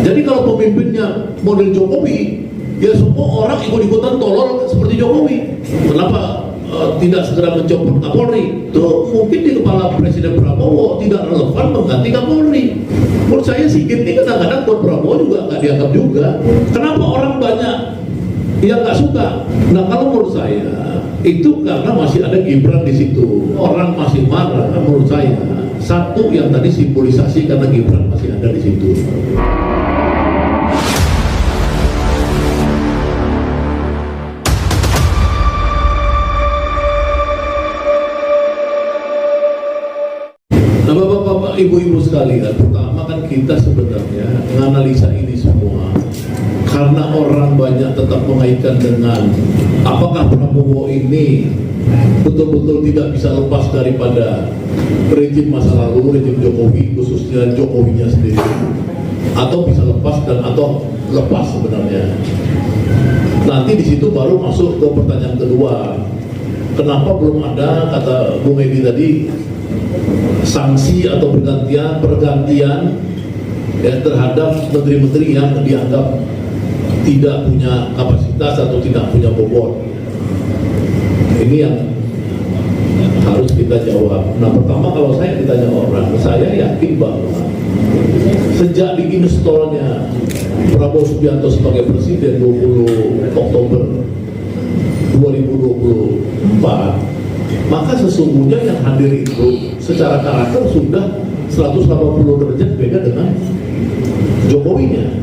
Jadi kalau pemimpinnya model Jokowi, ya semua orang ikut-ikutan tolol seperti Jokowi. Kenapa tidak segera mencopot Kapolri? Tuh mungkin di kepala Presiden Prabowo tidak relevan mengganti Kapolri. Menurut saya Sigit ini kadang-kadang buat Prabowo juga nggak dianggap juga. Kenapa orang banyak yang nggak suka? Nah kalau menurut saya itu karena masih ada Gibran di situ. Orang masih marah menurut saya. Satu yang tadi simbolisasi karena Gibran masih ada di situ. Nah bapak-bapak, ibu-ibu sekalian, pertama kan kita sebenarnya menganalisa ini semua karena orang banyak tetap mengaitkan dengan apakah Prabowo ini betul-betul tidak bisa lepas daripada rejim masa lalu, rejim Jokowi, khususnya Jokowinya sendiri, atau bisa lepas dan atau lepas sebenarnya. Nanti di situ baru masuk ke pertanyaan kedua, kenapa belum ada, kata Bung Edi tadi, sanksi atau pergantian ya, terhadap menteri-menteri yang dianggap tidak punya kapasitas atau tidak punya bobot. Ini yang harus kita jawab. Nah pertama kalau saya ditanya orang, saya yakin bahwa sejak diinstalnya Prabowo Subianto sebagai presiden 20 Oktober 2024, maka sesungguhnya yang hadir itu secara karakter sudah 180 derajat beda dengan Jokowinya.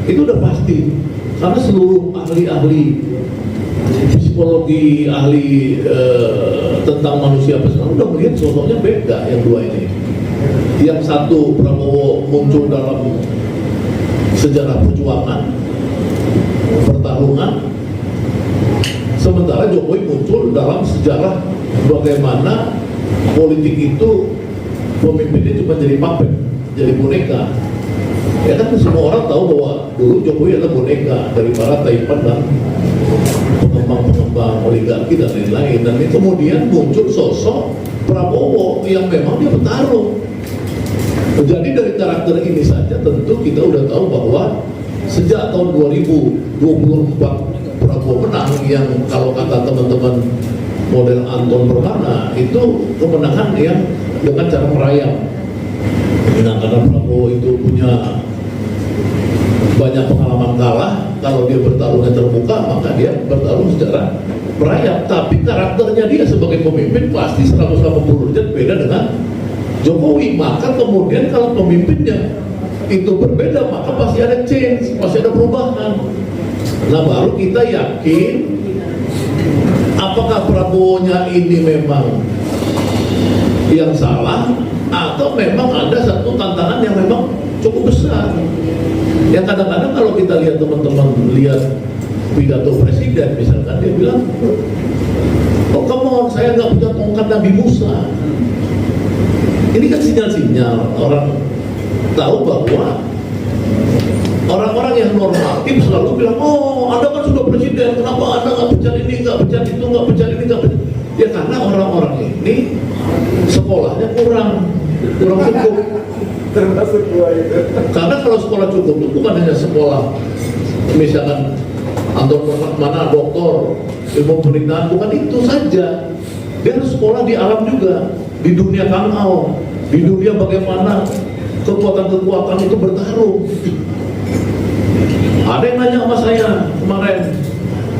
Itu udah pasti, karena seluruh ahli-ahli psikologi, ahli tentang manusia personal udah melihat sosoknya beda yang dua ini. Yang satu Prabowo muncul dalam sejarah perjuangan, pertarungan, sementara Jokowi muncul dalam sejarah bagaimana politik itu pemimpinnya cuma jadi puppet, jadi boneka. Ya kan semua orang tahu bahwa dulu Jokowi adalah boneka dari para taipan dan pengembang-pengembang oligarki dan lain-lain. Dan kemudian muncul sosok Prabowo yang memang dia bertarung. Jadi dari karakter ini saja tentu kita udah tahu bahwa sejak tahun 2024 Prabowo menang, yang kalau kata teman-teman model Anton Permana itu kemenangan yang dengan cara merayap. Nah, karena Prabowo itu punya banyak pengalaman kalah, kalau dia bertarungnya terbuka maka dia bertarung secara merayap. Tapi karakternya dia sebagai pemimpin pasti 180 derajat beda dengan Jokowi. Maka kemudian kalau pemimpinnya itu berbeda maka pasti ada change, pasti ada perubahan. Nah baru kita yakin apakah Prabowo-nya ini memang yang salah atau memang ada satu tantangan yang memang cukup besar. Yang kadang-kadang kalau kita lihat teman-teman lihat pidato presiden misalkan, dia bilang, oh kamu saya nggak punya tongkat Nabi Musa. Ini kan sinyal-sinyal orang tahu bahwa orang-orang yang normatif selalu bilang, oh Anda kan sudah presiden, kenapa Anda nggak pecat ini, nggak pecat itu, nggak pecat ini, nggak pecat. Ya karena orang-orang ini sekolahnya kurang cukup. Termasuk gua itu. Karena kalau sekolah cukup itu bukan hanya sekolah misalkan atau mana doktor, ilmu pemerintahan, bukan itu saja. Dia harus sekolah di alam juga, di dunia kangau, di dunia bagaimana kekuatan-kekuatan itu bertarung. Ada yang nanya sama saya kemarin,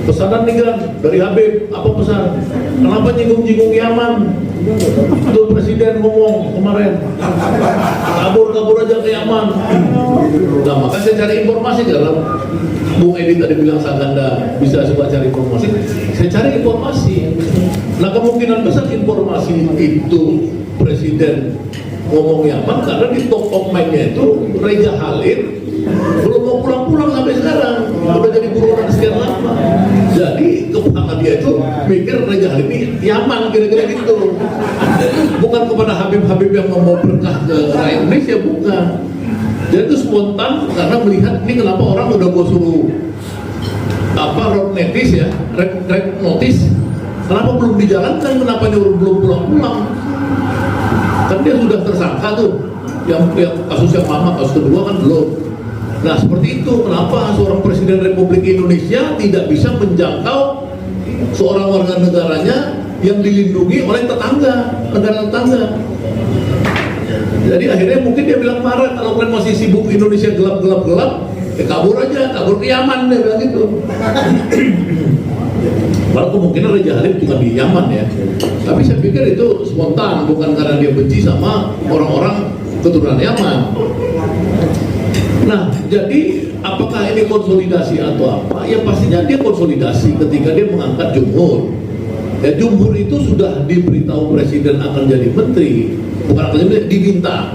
pesanan nih kan dari Habib, apa pesan? Kenapa nyinggung-nyinggung Yaman? Itu presiden ngomong kemarin, kabur aja ke Yaman. Nah maka saya cari informasi, dalam Bung Edi tadi bilang Saganda bisa suka cari informasi, saya cari informasi. Nah kemungkinan besar informasi itu presiden ngomong Yaman karena di top of mind-nya itu Reza Khalid belum mau pulang-pulang sampai sekarang, udah jadi buronan sekian lama. Jadi kepala dia itu mikir Reza Khalid ini Yaman kira-kira gitu. Bukan kepada Habib-Habib yang mau berkah ke rakyat Indonesia, bukan. Jadi itu spontan karena melihat ini kenapa orang udah gua suruh road notice ya, red notice. Kenapa belum dijalankan? Kenapa dia belum pulang-pulang? Kan dia sudah tersangka tuh. Yang kasus yang lama, kasus kedua kan belum. Nah seperti itu, kenapa seorang Presiden Republik Indonesia tidak bisa menjangkau seorang warga negaranya yang dilindungi oleh tetangga, negara tetangga. Jadi akhirnya mungkin dia bilang marah, kalau kalian masih sibuk Indonesia gelap, ya kabur aja, kabur ke Yaman, dia bilang gitu. Walau kemungkinan Raja Halim bukan di Yaman ya, tapi saya pikir itu spontan, bukan karena dia benci sama orang-orang keturunan Yaman. Nah, jadi apakah ini konsolidasi atau apa? Ya pastinya dia konsolidasi ketika dia mengangkat Jumhur. Ya Jumhur itu sudah diberitahu Presiden akan jadi menteri, bukan akan jadi, diminta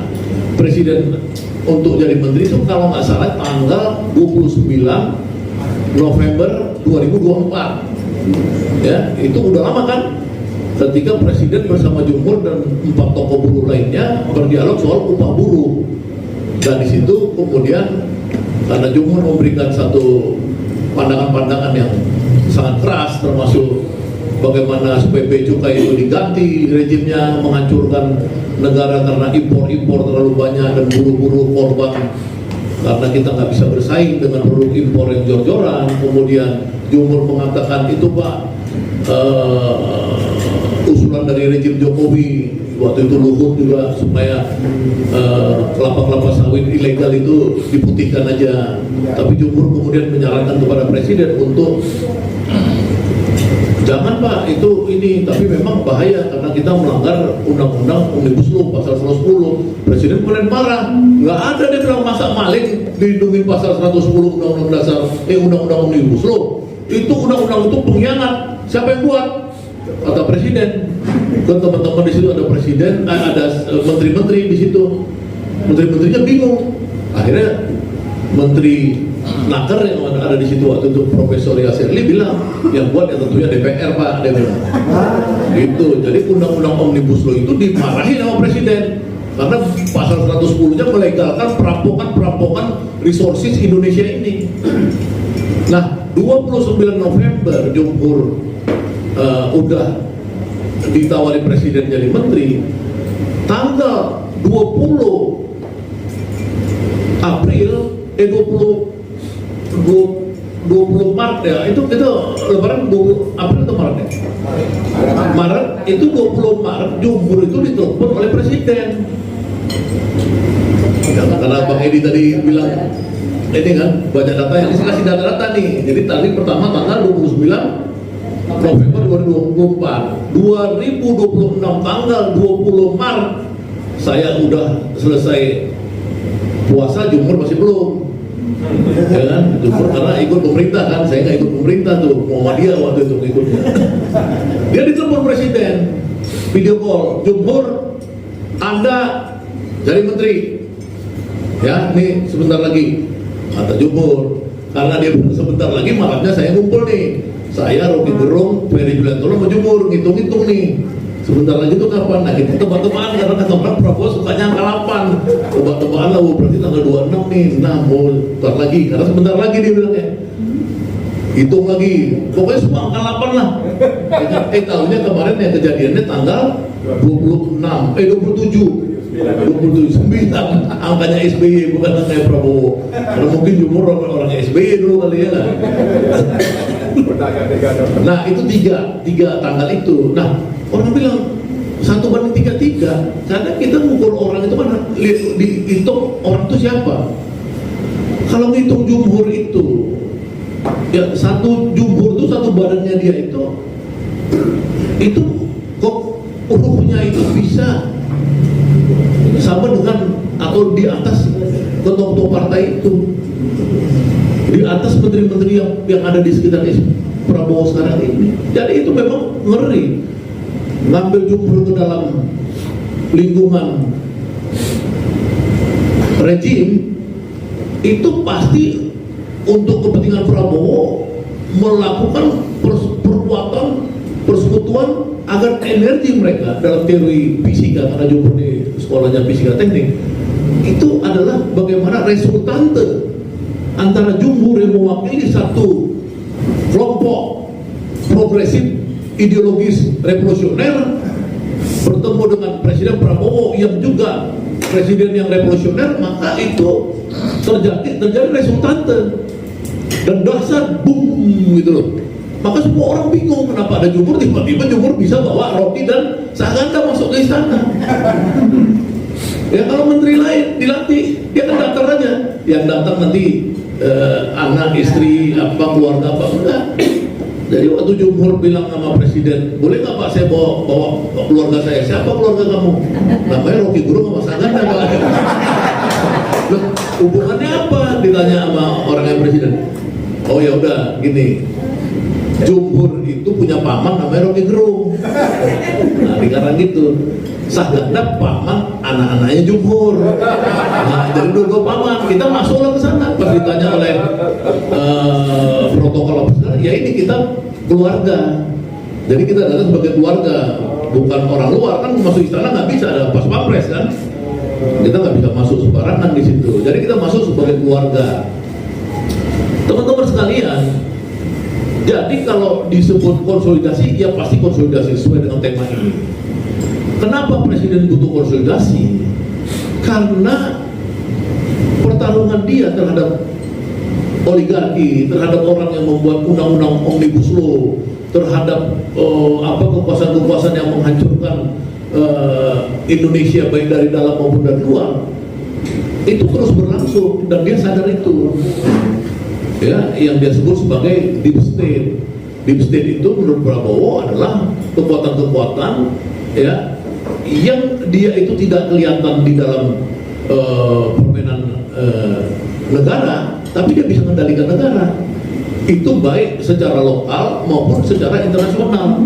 Presiden untuk jadi menteri itu kalau nggak salah tanggal 29 November 2024. Ya, itu udah lama kan? Ketika Presiden bersama Jumhur dan 4 tokoh buruh lainnya berdialog soal upah buruh. Dan di situ kemudian karena Jumhur memberikan satu pandangan-pandangan yang sangat keras, termasuk bagaimana supaya bea cukai itu diganti rejimnya, menghancurkan negara karena impor terlalu banyak dan buruh-buruh korban karena kita nggak bisa bersaing dengan produk impor yang jor-joran. Kemudian Jumhur mengatakan itu Pak, usulan dari rejim Jokowi waktu itu Luhut juga supaya kelapa-kelapa sawit ilegal itu diputihkan aja. Tapi Jumhur kemudian menyarankan kepada Presiden untuk jangan Pak, itu ini, tapi memang bahaya karena kita melanggar undang-undang Omnibus Law pasal 110. Presiden kemudian marah, nggak ada dia bilang masa maling dilindungi pasal 110 undang-undang dasar, undang-undang Omnibus Law. Itu undang-undang itu pengkhianat. Siapa yang buat? Kata Presiden. Kan teman-teman di situ ada Presiden, ada menteri-menteri di situ. Menteri-menterinya bingung. Akhirnya Menteri Naker yang ada di situ waktu itu Profesor Yasirli bilang yang buat ya tentunya DPR Pak, dia bilang gitu. Jadi undang-undang Omnibus Law itu dimarahin sama Presiden karena pasal 110-nya melegalkan perampokan resources Indonesia ini. Nah 29 November Jumhur udah ditawari Presiden jadi menteri. Tanggal 20 April 20 Maret ya, itu lebaran 20 April atau Maret ya? Maret itu 20 Maret Jumhur itu ditelepon oleh Presiden. Ya, karena Bang Edi tadi bilang ini kan banyak data yang kasih data-data nih. Jadi tadi pertama tanggal 29 November 2024, 2026 tanggal 20 Maret saya udah selesai puasa, Jumhur masih belum. Ya kan, Jumhur karena ikut pemerintah kan, saya nggak ikut pemerintah tuh, Muhammadiyah waktu itu ikutnya. Dia ditelepon Presiden, video call, Jumhur, Anda jadi menteri. Ya, nih sebentar lagi, kata Jumhur. Karena dia sebentar lagi malamnya saya ngumpul nih. Saya, Rocky Gerung, Ferry Juliantono mau Jumhur, ngitung-ngitung nih. Sebentar lagi itu kapan? Nah kita tebak-tebakan karena kata orang Prabowo sukanya angka 8. Tebak-tebakan lah, berarti tanggal 26 nih. Nah mau sebentar lagi, karena sebentar lagi dia bilangnya. Hitung lagi, pokoknya semua angka 8 lah. Tahunya kemarin yang kejadiannya tanggal 27 angkanya SBY bukan angkanya Prabowo. Karena mungkin Jumhur orangnya SBY dulu kali ya. Nah itu tiga tanggal itu. Nah orang bilang 1:33 karena kita mengukur orang itu kan dihitung orang itu siapa. Kalau ngitung Jumhur itu ya satu Jumhur itu satu badannya dia itu kok ruhnya itu bisa sama dengan atau di atas ketua-ketua partai itu, di atas menteri-menteri yang ada di sekitar Prabowo sekarang ini. Jadi itu memang ngeri ngambil Jumhur ke dalam lingkungan rejim itu pasti untuk kepentingan Prabowo melakukan perbuatan persekutuan agar energi mereka dalam teori fisika, karena Jumhur di sekolahnya fisika teknik itu adalah bagaimana resultante antara Jumhur yang mewakili satu kelompok progresif ideologis revolusioner bertemu dengan Presiden Prabowo yang juga presiden yang revolusioner, maka itu terjadi resultante dan dasar boom gitu loh. Maka semua orang bingung kenapa ada Jumhur, tiba-tiba Jumhur bisa bawa Rocky dan Saganda masuk ke istana. Ya kalau menteri lain dilatih, dia kan daftar aja. Yang datang nanti anak, istri, apa keluarga apa enggak. Jadi waktu Jumhur bilang sama presiden, boleh nggak Pak saya bawa keluarga saya? Siapa keluarga kamu? Namanya Rocky Gerung sama Saganda Pak. Loh, hubungannya apa? Ditanya sama orangnya presiden. Oh ya udah gini. Jumhur itu punya paman namanya Rocky Gerung. Nah sekarang gitu. Saganda paman anak-anaknya Jumhur. Nah jadi dua paman. Kita masuklah ke sana. Pas ditanya oleh protokol apa? Ya ini kita keluarga. Jadi kita datang sebagai keluarga, bukan orang luar kan masuk istana nggak bisa ada pas pampres kan. Kita nggak bisa masuk sembarangan di situ. Jadi kita masuk sebagai keluarga. Teman-teman sekalian. Jadi kalau disebut konsolidasi, ya pasti konsolidasi sesuai dengan tema ini. Kenapa Presiden butuh konsolidasi? Karena pertarungan dia terhadap oligarki, terhadap orang yang membuat undang-undang omnibus law, terhadap kekuasaan-kekuasaan yang menghancurkan Indonesia baik dari dalam maupun dari luar, itu terus berlangsung dan dia sadar itu. Ya, yang dia sebut sebagai deep state. Deep state itu menurut Prabowo adalah kekuatan-kekuatan ya yang dia itu tidak kelihatan di dalam permainan negara, tapi dia bisa mengendalikan negara. Itu baik secara lokal maupun secara internasional.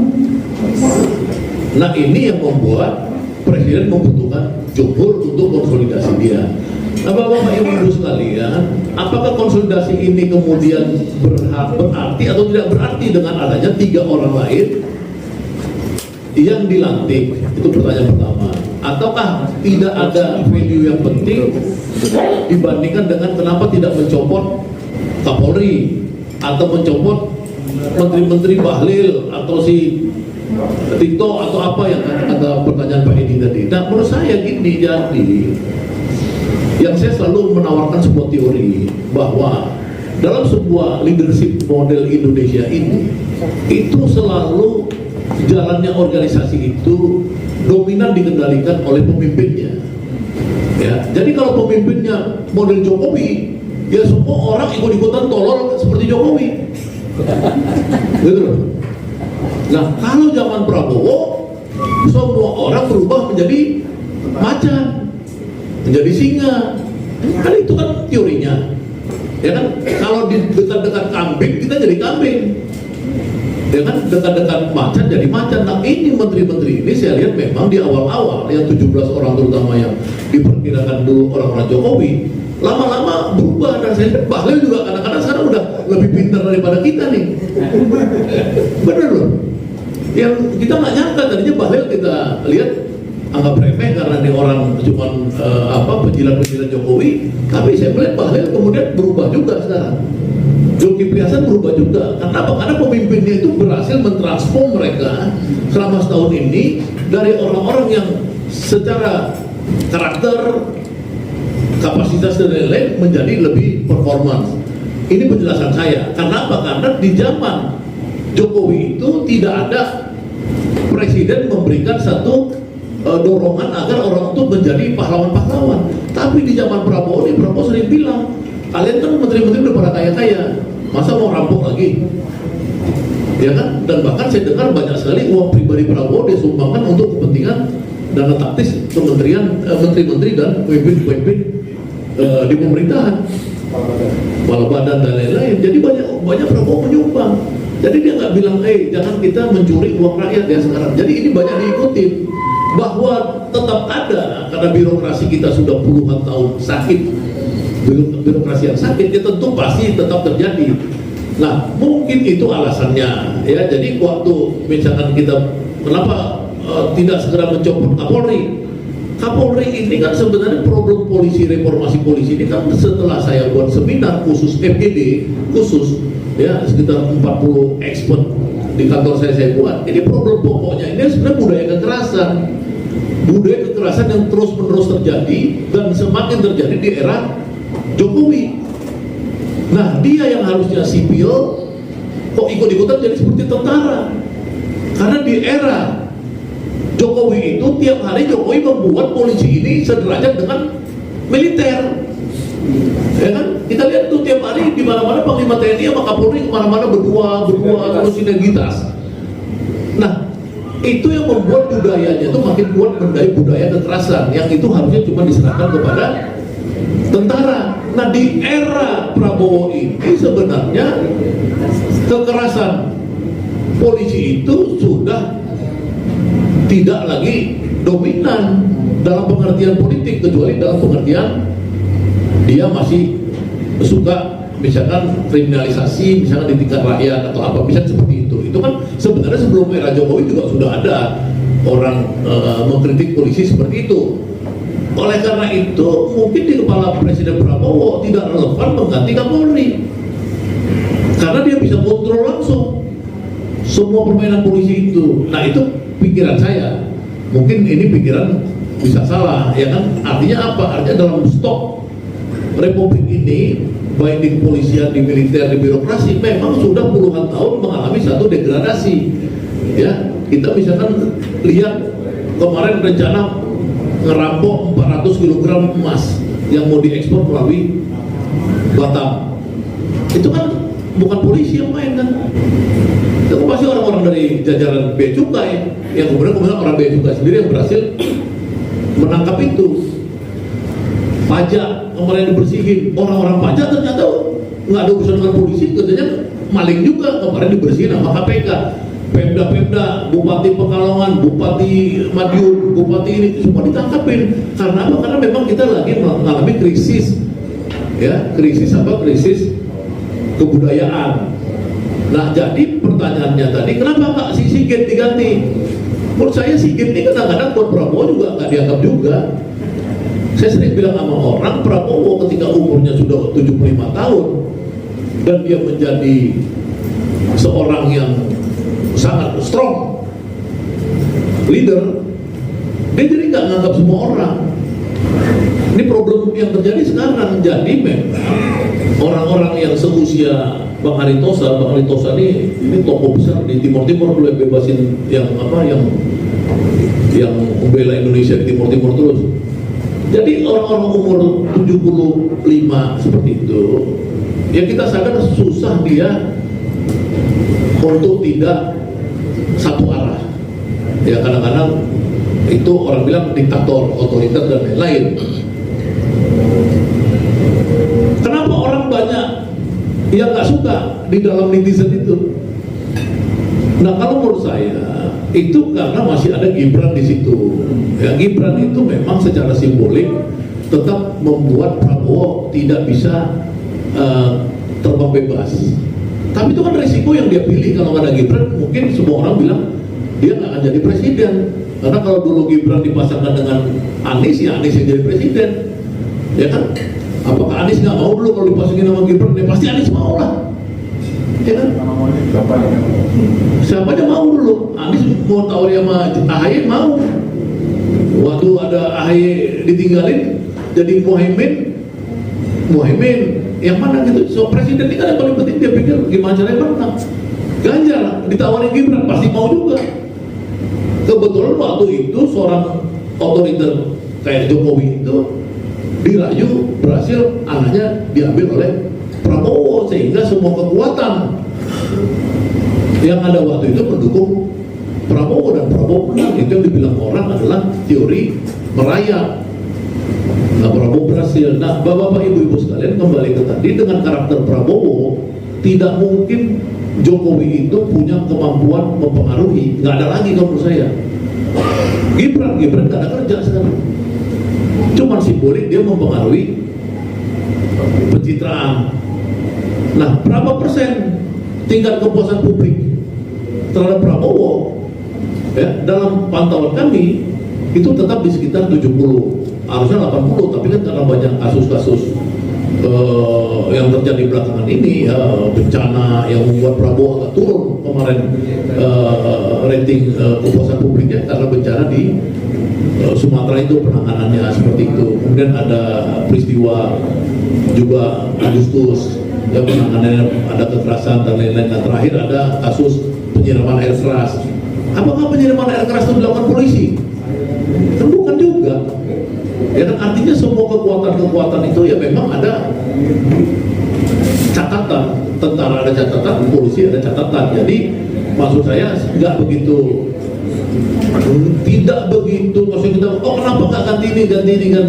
Nah ini yang membuat Presiden membutuhkan Jumhur untuk konsolidasi dia. Nah Bapak Ibu sekalian, apakah konsolidasi ini kemudian berarti atau tidak berarti dengan adanya 3 orang lain yang dilantik? Itu pertanyaan pertama. Ataukah tidak ada value yang penting dibandingkan dengan kenapa tidak mencopot Kapolri atau mencopot menteri-menteri Bahlil atau si Tito atau apa yang kata pertanyaan Pak Edi tadi. Nah menurut saya gini, jadi yang saya selalu menawarkan sebuah teori bahwa dalam sebuah leadership model Indonesia ini itu selalu jalannya organisasi itu dominan dikendalikan oleh pemimpinnya. Ya, jadi kalau pemimpinnya model Jokowi, ya semua orang ikut-ikutan tolol seperti Jokowi. Gitu loh. Nah, kalau zaman Prabowo, semua orang berubah menjadi macan, menjadi singa. Kan itu kan teorinya. Ya kan, kalau di dekat-dekat kambing, kita jadi kambing. Ya kan, dekat-dekat macan jadi macan. Nah ini menteri-menteri ini saya lihat memang di awal-awal yang 17 orang terutama yang diperkirakan dulu orang-orang Jokowi, lama-lama berubah. Dan saya lihat Bahlil juga kadang-kadang sekarang udah lebih pintar daripada kita nih. Bener loh. Yang kita nggak nyangka tadinya Bahlil kita lihat anggap remeh karena dia orang cuman penjilat-penjilat Jokowi, tapi saya melihat Bahlil kemudian berubah juga sekarang. Zulkifli Hasan berubah juga. Kenapa? Karena pemimpinnya itu berhasil mentransform mereka selama setahun ini dari orang-orang yang secara karakter, kapasitas dan lain-lain menjadi lebih performance. Ini penjelasan saya. Kenapa? Karena di zaman Jokowi itu tidak ada presiden memberikan satu dorongan agar orang itu menjadi pahlawan-pahlawan. Tapi di zaman Prabowo ini, Prabowo sering bilang, kalian kan menteri-menteri udah pada kaya-kaya, masa mau rampok lagi? Ya kan? Dan bahkan saya dengar banyak sekali uang pribadi Prabowo disumbangkan untuk kepentingan dana taktis kementerian, menteri-menteri dan pemimpin-pemimpin di pemerintahan, kepala badan dan lain-lain. Jadi banyak Prabowo menyumbang. Jadi dia nggak bilang, jangan kita mencuri uang rakyat ya sekarang. Jadi ini banyak diikuti. Bahwa tetap ada, karena birokrasi kita sudah puluhan tahun sakit, birokrasi yang sakit, ya tentu pasti tetap terjadi. Nah, mungkin itu alasannya, ya. Jadi waktu misalkan kita kenapa tidak segera mencopot Kapolri? Kapolri ini kan sebenarnya problem polisi, reformasi polisi ini kan setelah saya buat seminar khusus FGD, khusus ya sekitar 40 expert di kantor saya buat. Ini problem pokoknya ini sebenarnya budaya kekerasan yang terus-menerus terjadi dan semakin terjadi di era Jokowi. Nah, dia yang harusnya sipil kok ikut-ikutan jadi seperti tentara. Karena di era Jokowi itu tiap hari Jokowi membuat polisi ini sederajat dengan militer. Ya kan? Kita lihat tuh tiap hari di mana-mana Panglima TNI sama Kapolri kemana-mana berdua terus sinergitas. Nah, itu yang membuat budayanya itu makin kuat menjadi budaya kekerasan yang itu harusnya cuma diserahkan kepada tentara. Nah, di era Prabowo ini sebenarnya kekerasan polisi itu sudah tidak lagi dominan dalam pengertian politik, kecuali dalam pengertian dia masih suka misalkan kriminalisasi, misalkan di tingkat rakyat atau apa, bisa seperti itu. Itu kan sebenarnya sebelum era Jokowi juga sudah ada orang mengkritik polisi seperti itu. Oleh karena itu, mungkin di kepala Presiden Prabowo tidak relevan mengganti Kapolri, karena dia bisa kontrol langsung semua permainan polisi itu. Nah, itu pikiran saya. Mungkin ini pikiran bisa salah, ya kan? Artinya apa? Artinya dalam stok Republik ini, baik di kepolisian, di militer, di birokrasi, memang sudah puluhan tahun mengalami satu degradasi. Ya, kita misalkan lihat kemarin rencana ngerampok 400 kg emas yang mau diekspor melalui Batam. Itu kan bukan polisi yang main kan? Itu pasti orang-orang dari jajaran Bea Cukai yang kemudian orang Bea Cukai sendiri yang berhasil menangkap itu. Pajak kemarin dibersihin, orang-orang pajak ternyata nggak ada urusan dengan polisi, katanya maling juga, kemarin dibersihin sama KPK. Pemda-pemda, Bupati Pekalongan, Bupati Madiun, Bupati ini semua ditangkapin. Karena apa? Karena memang kita lagi mengalami krisis, ya, krisis apa? Krisis kebudayaan. Nah, jadi pertanyaannya tadi, kenapa nggak si Sigit diganti? Menurut saya Sigit ini kadang-kadang buat Prabowo juga nggak dianggap juga. Saya sering bilang sama orang, Prabowo ketika umurnya sudah 75 tahun dan dia menjadi seorang yang sangat strong leader, dia jadi nggak nganggap semua orang. Ini problem yang terjadi sekarang. Jadi memang orang-orang yang seusia Bang Harithosa ini tokoh besar di Timur Timur dulu yang bebasin yang membela Indonesia di Timur Timur terus. Jadi orang-orang umur 75 seperti itu, ya kita sadar susah dia untuk tidak satu arah. Ya kadang-kadang itu orang bilang diktator, otoriter dan lain-lain. Kenapa orang banyak yang nggak suka di dalam netizen itu? Nah, kalau menurut saya itu karena masih ada Gibran di situ. Ya, Gibran itu memang secara simbolik tetap membuat Prabowo tidak bisa terbang bebas. Tapi itu kan risiko yang dia pilih. Kalau nggak ada Gibran, mungkin semua orang bilang dia nggak akan jadi presiden. Karena kalau dulu Gibran dipasangkan dengan Anies, ya Anies yang jadi presiden. Ya kan? Apakah Anies nggak mau dulu kalau dipasangin sama Gibran? Ya pasti Anies mau lah. Ya kan? Siapa aja mau dulu. Anies mau tawar sama AHY mau. Waktu ada AHY ditinggalin jadi Muhaimin yang mana gitu. So presiden ini kan yang paling penting, dia pikir gimana caranya menang. Ganjar ditawarin Gibran pasti mau juga. Kebetulan waktu itu seorang otoriter kayak Jokowi itu dirayu berhasil anaknya diambil oleh Prabowo, sehingga semua kekuatan yang ada waktu itu mendukung Prabowo dan Prabowo menang. Itu yang dibilang orang adalah teori merayap. Nah, Prabowo berhasil. Nah, Bapak-bapak, Ibu-ibu sekalian, kembali ke tadi, dengan karakter Prabowo tidak mungkin Jokowi itu punya kemampuan mempengaruhi. Nggak ada lagi kalau menurut saya. Gibran nggak ada kerja sekarang. Cuman simbolik dia mempengaruhi pencitraan. Nah, berapa persen tingkat kepuasan publik terhadap Prabowo? Ya, dalam pantauan kami itu tetap di sekitar 70, harusnya 80, tapi kan karena banyak kasus-kasus yang terjadi belakangan ini, bencana yang membuat Prabowo agak turun kemarin rating kepuasan publiknya karena bencana di Sumatera itu penanganannya seperti itu. Kemudian ada peristiwa juga Agustus, ya penanganannya ada kekerasan dan lain-lain. Nah, terakhir ada kasus penyiraman air keras. Apakah penyiraman air keras itu dilakukan polisi? Kan bukan juga. Ya kan, artinya semua kekuatan-kekuatan itu ya memang ada catatan. Tentara ada catatan, polisi ada catatan. Jadi maksud saya nggak begitu, tidak begitu. Maksud kita, oh kenapa nggak ganti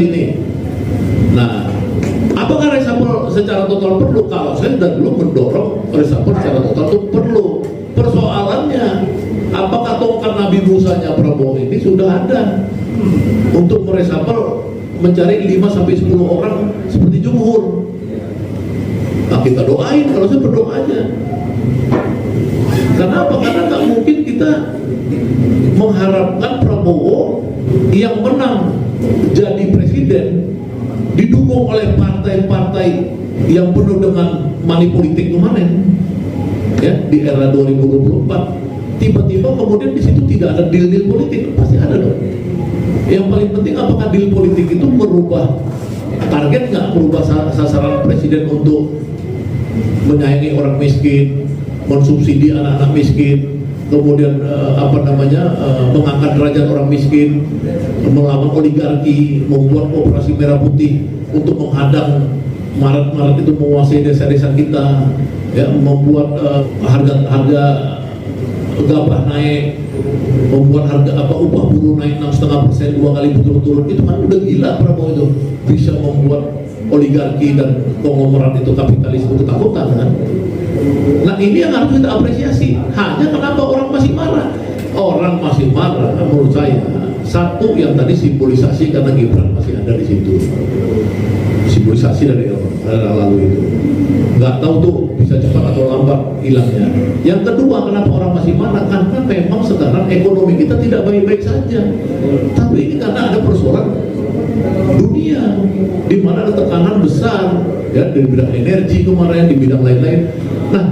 ini? Nah, apakah reshuffle secara total perlu? Kalau saya dari dulu mendorong reshuffle secara total itu perlu. Persoalannya, apakah tongkat Nabi Musanya Prabowo ini sudah ada untuk mereshuffle mencari 5-10 orang seperti jumhur? Nah, kita doain, kalau saya berdoa aja. Kenapa? Karena nggak mungkin kita mengharapkan Prabowo yang menang jadi presiden didukung oleh partai-partai yang penuh dengan money politik kemarin, ya, di era 2024. Tiba-tiba kemudian di situ tidak ada deal-deal politik, pasti ada dong. Yang paling penting, apakah deal politik itu merubah target nggak, merubah sasaran presiden untuk menyayangi orang miskin, mensubsidi anak-anak miskin, kemudian mengangkat derajat orang miskin, melawan oligarki, membuat operasi merah putih untuk menghadang Maret itu menguasai desa-desa kita, ya, membuat harga gabah naik, membuat upah buruh naik 6,5%, 2 kali berturut-turut. Itu kan udah gila Prabowo itu, bisa membuat oligarki dan konglomerat itu, kapitalis itu ketakutan kan. Nah, ini yang harus kita apresiasi. Hanya kenapa orang masih marah? Orang masih marah menurut saya, satu yang tadi simbolisasi, karena Gibran masih ada di situ, simbolisasi dari era lalu itu. Nggak tahu tuh bisa cepat atau lambat hilangnya. Yang kedua, kenapa orang masih marah? Karena memang sekarang ekonomi kita tidak baik-baik saja. Tapi ini karena ada persoalan dunia di mana ada tekanan besar, ya, di bidang energi kemarin, di bidang lain-lain. Nah,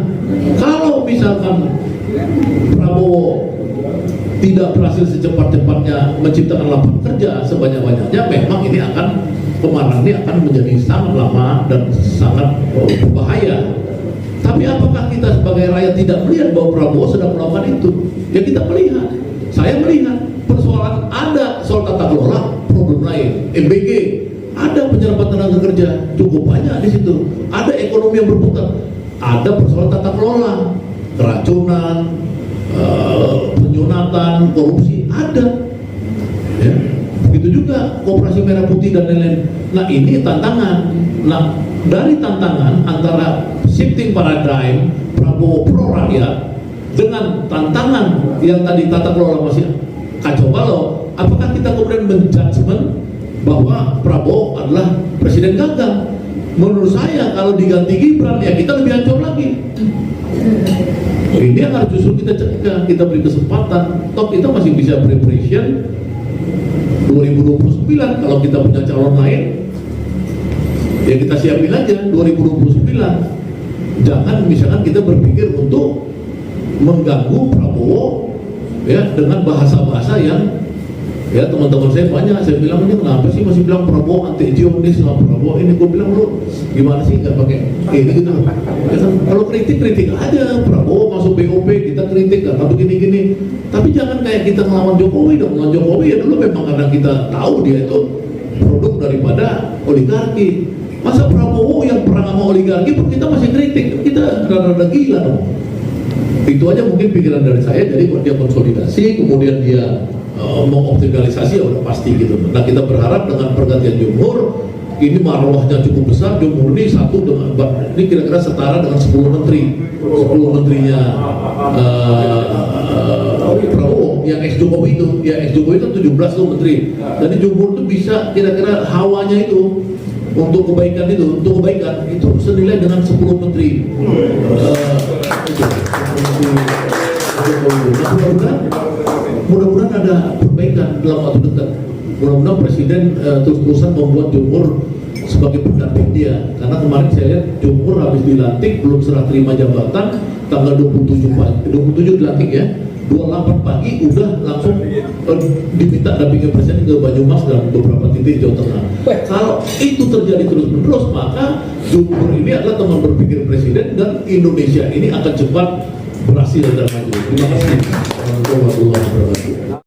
kalau misalkan Prabowo tidak berhasil secepat-cepatnya menciptakan lapangan kerja sebanyak-banyaknya, memang ini akan, kemarahan ini akan menjadi sangat lama dan sangat berbahaya. Tapi apakah kita sebagai rakyat tidak melihat bahwa Prabowo sedang melakukan itu? Ya, kita melihat. Saya melihat persoalan ada soal tata kelola, problem lain, MBG, ada penyerapan tenaga kerja cukup banyak di situ, ada ekonomi yang berputar, ada persoalan tata kelola, keracunan, penyunatan, korupsi, ada, ya. Begitu juga Koperasi Merah Putih dan lain-lain. Nah, ini tantangan. Nah, dari tantangan antara shifting paradigm Prabowo pro rakyat dengan tantangan yang tadi tata kelola masih kacau balau, apakah kita kemudian menjudgment bahwa Prabowo adalah presiden gagal? Menurut saya kalau diganti Gibran, ya kita lebih hancur lagi. Ini yang harus justru kita cegah, kita beri kesempatan. Toh kita masih bisa preparation 2029 kalau kita punya calon lain, ya kita siapin aja 2029. Jangan misalkan kita berpikir untuk mengganggu Prabowo, ya, dengan bahasa-bahasa yang, ya, teman-teman saya banyak, saya bilang, ini kenapa sih masih bilang Prabowo anti Zionis, Prabowo ini, gue bilang, lu gimana sih nggak pakai ini gitu. Ya kan, kalau kritik aja, Prabowo masuk BOP kita kritik karena begini-gini. Tapi jangan kayak kita ngelawan Jokowi dong. Ngelawan Jokowi ya dulu memang karena kita tahu dia itu produk daripada oligarki. Masa Prabowo yang perang sama oligarki pun kita masih kritik, kita rada-rada gila dong. Itu aja mungkin pikiran dari saya. Jadi dia konsolidasi, kemudian dia mengoptimalisasi, ya udah pasti gitu. Nah, kita berharap dengan pergantian jumhur ini marwahnya cukup besar. Jumhur ini satu dengan, ini kira-kira setara dengan 10 menteri, 10 menterinya Prabowo yang ex Jokowi itu, ya ex Jokowi itu 17 tuh menteri. Jadi jumhur itu bisa kira-kira hawanya itu untuk kebaikan itu senilai dengan 10 menteri. Mudah-mudahan ada perbaikan dalam waktu dekat. Mudah-mudahan presiden terus-terusan membuat jumhur sebagai pendamping dia. Karena kemarin saya lihat jumhur habis dilantik belum serah terima jabatan, tanggal 27 dilantik ya. 28 pagi udah langsung diminta dampingi presiden ke Banyumas dan beberapa titik Jawa Tengah. Kalau itu terjadi terus-menerus, maka Jumhur ini adalah teman berpikir presiden dan Indonesia ini akan cepat berhasil dan maju. Terima kasih warahmatullahi wabarakatuh.